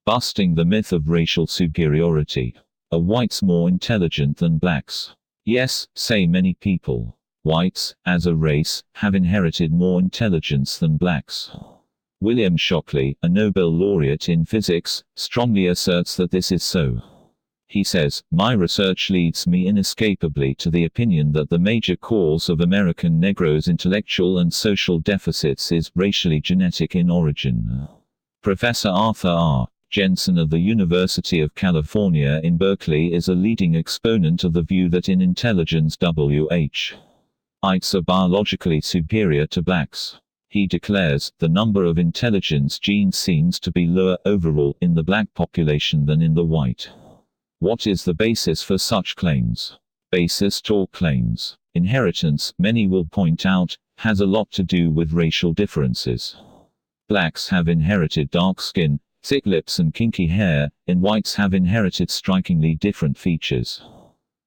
Busting the myth of racial superiority. Are whites more intelligent than blacks? Yes, say many people. Whites, as a race, have inherited more intelligence than blacks. William Shockley, a Nobel laureate in physics, strongly asserts that this is so. He says, "My research leads me inescapably to the opinion that the major cause of American Negroes' intellectual and social deficits is racially genetic in origin." Professor Arthur R. Jensen of the University of California in Berkeley is a leading exponent of the view that in intelligence whites are biologically superior to blacks. He declares, "The number of intelligence genes seems to be lower overall in the black population than in the white." What is the basis for such claims? Basis or claims. Inheritance, many will point out, has a lot to do with racial differences. Blacks have inherited dark skin, thick lips and kinky hair, and whites have inherited strikingly different features.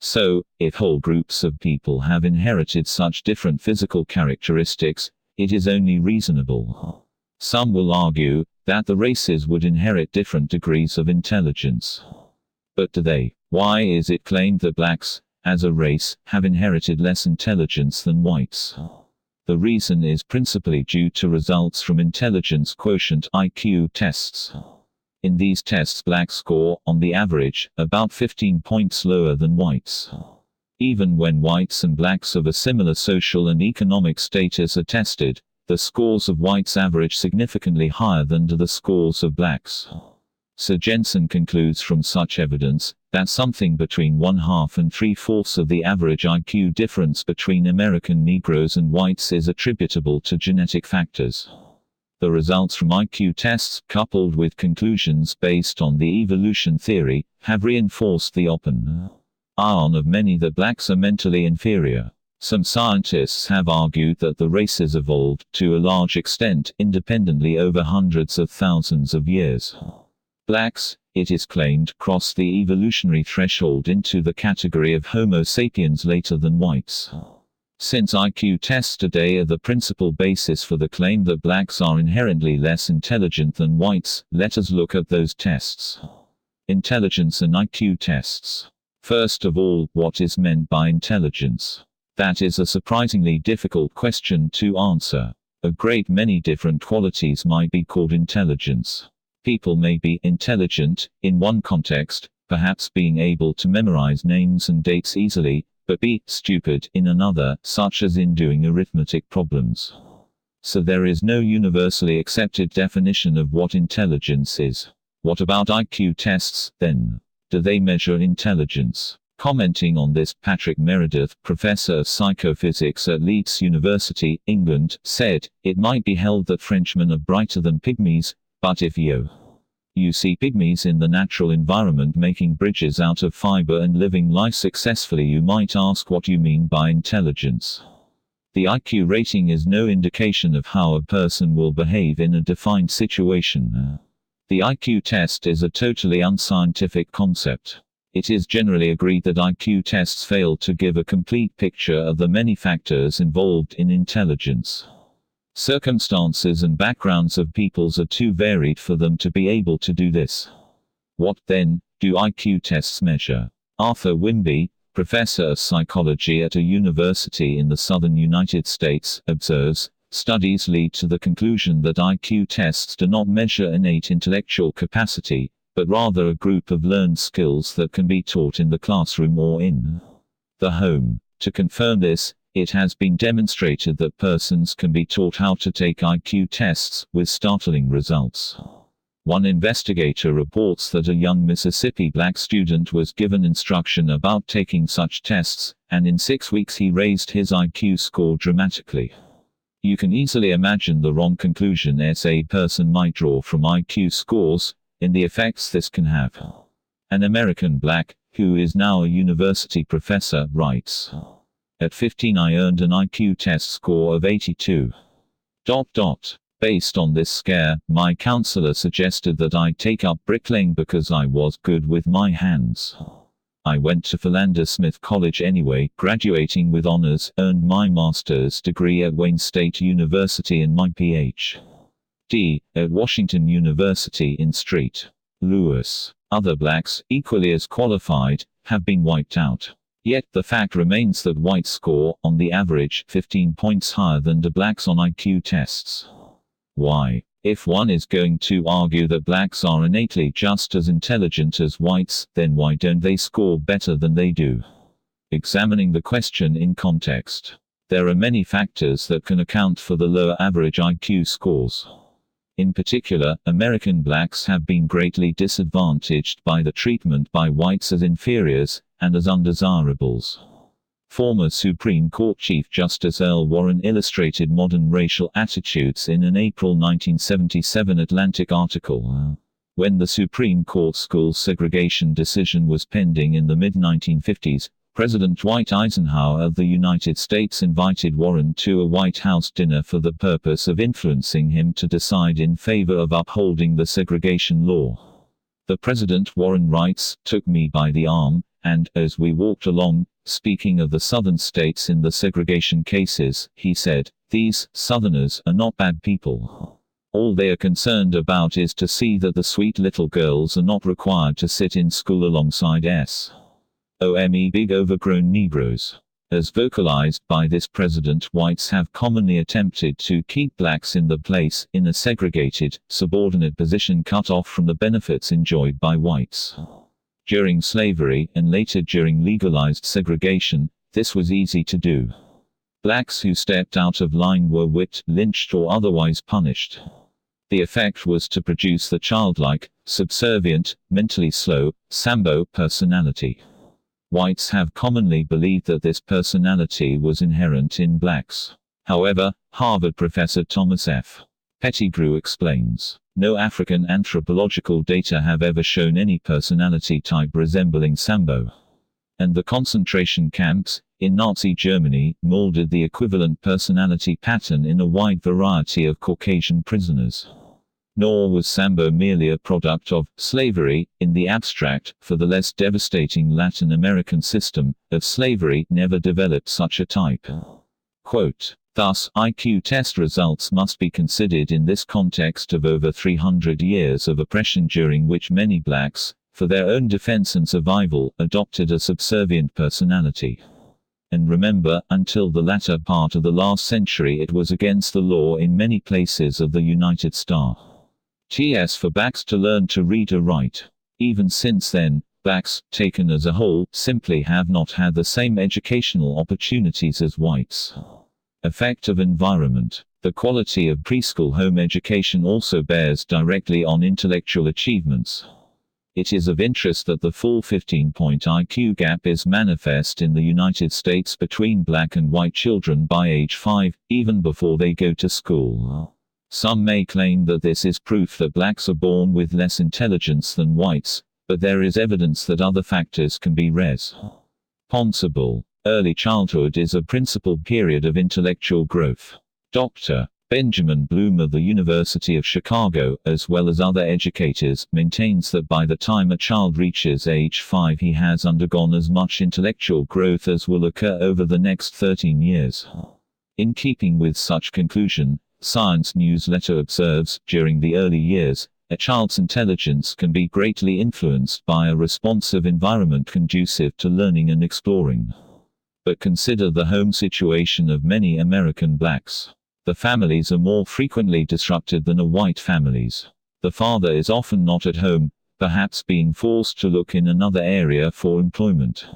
So, if whole groups of people have inherited such different physical characteristics, it is only reasonable. Some will argue that the races would inherit different degrees of intelligence. But do they? Why is it claimed that blacks, as a race, have inherited less intelligence than whites? The reason is principally due to results from intelligence quotient (IQ) tests. In these tests, blacks score, on the average, about 15 points lower than whites. Even when whites and blacks of a similar social and economic status are tested, the scores of whites average significantly higher than do the scores of blacks. Sir Jensen concludes from such evidence, that something between 1/2 and 3/4 of the average IQ difference between American Negroes and whites is attributable to genetic factors. The results from IQ tests, coupled with conclusions based on the evolution theory, have reinforced the opinion of many that blacks are mentally inferior. Some scientists have argued that the races evolved, to a large extent, independently over hundreds of thousands of years. Blacks, it is claimed, crossed the evolutionary threshold into the category of Homo sapiens later than whites. Since IQ tests today are the principal basis for the claim that blacks are inherently less intelligent than whites, let us look at those tests. Intelligence and IQ tests. First of all, what is meant by intelligence? That is a surprisingly difficult question to answer. A great many different qualities might be called intelligence. People may be intelligent, in one context, perhaps being able to memorize names and dates easily, but be stupid in another, such as in doing arithmetic problems. So there is no universally accepted definition of what intelligence is. What about IQ tests, then? Do they measure intelligence? Commenting on this, Patrick Meredith, professor of psychophysics at Leeds University, England, said, "It might be held that Frenchmen are brighter than pygmies, but if you see pygmies in the natural environment making bridges out of fiber and living life successfully, you might ask what you mean by intelligence." The IQ rating is no indication of how a person will behave in a defined situation. The IQ test is a totally unscientific concept. It is generally agreed that IQ tests fail to give a complete picture of the many factors involved in intelligence. Circumstances and backgrounds of peoples are too varied for them to be able to do this. What, then, do IQ tests measure? Arthur Wimby, professor of psychology at a university in the southern United States, observes, "Studies lead to the conclusion that IQ tests do not measure innate intellectual capacity, but rather a group of learned skills that can be taught in the classroom or in the home. To confirm this, it has been demonstrated that persons can be taught how to take IQ tests, with startling results." One investigator reports that a young Mississippi black student was given instruction about taking such tests, and in 6 weeks he raised his IQ score dramatically. You can easily imagine the wrong conclusions a person might draw from IQ scores, and the effects this can have. An American black, who is now a university professor, writes, "At 15 I earned an IQ test score of 82. Based on this scare, my counselor suggested that I take up bricklaying because I was good with my hands. I went to Philander Smith College anyway, graduating with honors, earned my master's degree at Wayne State University and my Ph.D. at Washington University in St. Lewis. Other blacks, equally as qualified, have been wiped out. Yet the fact remains that whites score, on the average, 15 points higher than the blacks on IQ tests. Why? If one is going to argue that blacks are innately just as intelligent as whites, then why don't they score better than they do? Examining the question in context. There are many factors that can account for the lower average IQ scores. In particular, American blacks have been greatly disadvantaged by the treatment by whites as inferiors, and as undesirables. Former Supreme Court Chief Justice Earl Warren illustrated modern racial attitudes in an April 1977 Atlantic article. When the Supreme Court school segregation decision was pending in the mid-1950s, President Dwight Eisenhower of the United States invited Warren to a White House dinner for the purpose of influencing him to decide in favor of upholding the segregation law. The President, Warren writes, took me by the arm, and, as we walked along, speaking of the Southern states in the segregation cases, he said, "These Southerners are not bad people. All they are concerned about is to see that the sweet little girls are not required to sit in school alongside S.O.M.E. big overgrown Negroes." As vocalized by this president, whites have commonly attempted to keep blacks in a segregated, subordinate position cut off from the benefits enjoyed by whites. During slavery, and later during legalized segregation, this was easy to do. Blacks who stepped out of line were whipped, lynched or otherwise punished. The effect was to produce the childlike, subservient, mentally slow, Sambo personality. Whites have commonly believed that this personality was inherent in blacks. However, Harvard professor Thomas F. Pettigrew explains, no African anthropological data have ever shown any personality type resembling Sambo. And the concentration camps, in Nazi Germany, molded the equivalent personality pattern in a wide variety of Caucasian prisoners. Nor was Sambo merely a product of slavery, in the abstract, for the less devastating Latin American system of slavery never developed such a type. Quote, thus, IQ test results must be considered in this context of over 300 years of oppression during which many blacks, for their own defense and survival, adopted a subservient personality. And remember, until the latter part of the last century it was against the law in many places of the United States for blacks to learn to read or write. Even since then, blacks, taken as a whole, simply have not had the same educational opportunities as whites. Effect of environment. The quality of preschool home education also bears directly on intellectual achievements. It is of interest that the full 15-point IQ gap is manifest in the United States between black and white children by age 5, even before they go to school. Some may claim that this is proof that blacks are born with less intelligence than whites, but there is evidence that other factors can be responsible. Early childhood is a principal period of intellectual growth. Dr. Benjamin Bloom of the University of Chicago, as well as other educators, maintains that by the time a child reaches age 5 he has undergone as much intellectual growth as will occur over the next 13 years. In keeping with such conclusion, Science Newsletter observes, during the early years, a child's intelligence can be greatly influenced by a responsive environment conducive to learning and exploring. But consider the home situation of many American blacks. The families are more frequently disrupted than are white families. The father is often not at home, perhaps being forced to look in another area for employment.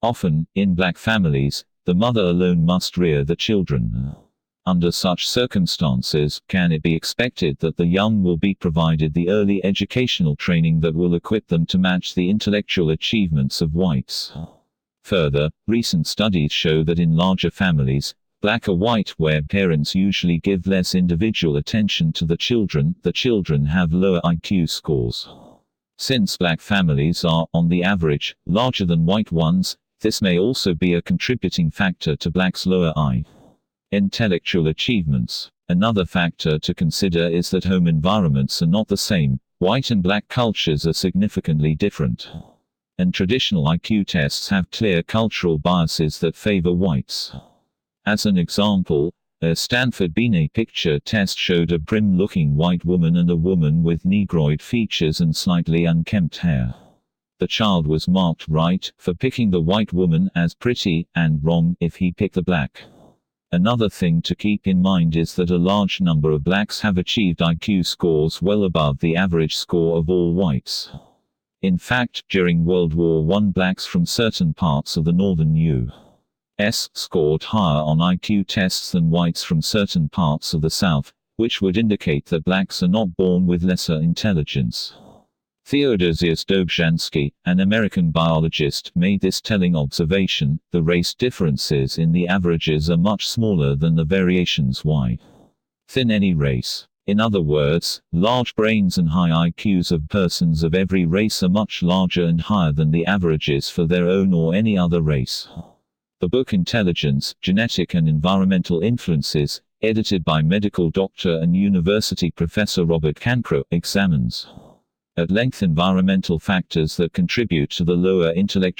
Often, in black families, the mother alone must rear the children. Under such circumstances, can it be expected that the young will be provided the early educational training that will equip them to match the intellectual achievements of whites? Further, recent studies show that in larger families, black or white, where parents usually give less individual attention to the children have lower IQ scores. Since black families are, on the average, larger than white ones, this may also be a contributing factor to blacks' lower intellectual achievements. Another factor to consider is that home environments are not the same. White and black cultures are significantly different. And traditional IQ tests have clear cultural biases that favor whites. As an example, A Stanford Binet picture test showed a prim-looking white woman and a woman with negroid features and slightly unkempt hair. The child was marked right for picking the white woman as pretty, and wrong if he picked the black. Another thing to keep in mind is that a large number of blacks have achieved IQ scores well above the average score of all whites. In fact, during World War I, blacks from certain parts of the northern U.S. scored higher on IQ tests than whites from certain parts of the South, which would indicate that blacks are not born with lesser intelligence. Theodosius Dobzhansky, an American biologist, made this telling observation: the race differences in the averages are much smaller than the variations within any race. In other words, large brains and high IQs of persons of every race are much larger and higher than the averages for their own or any other race. The book Intelligence, Genetic and Environmental Influences, edited by medical doctor and university professor Robert Cancro, examines at length environmental factors that contribute to the lower intellectual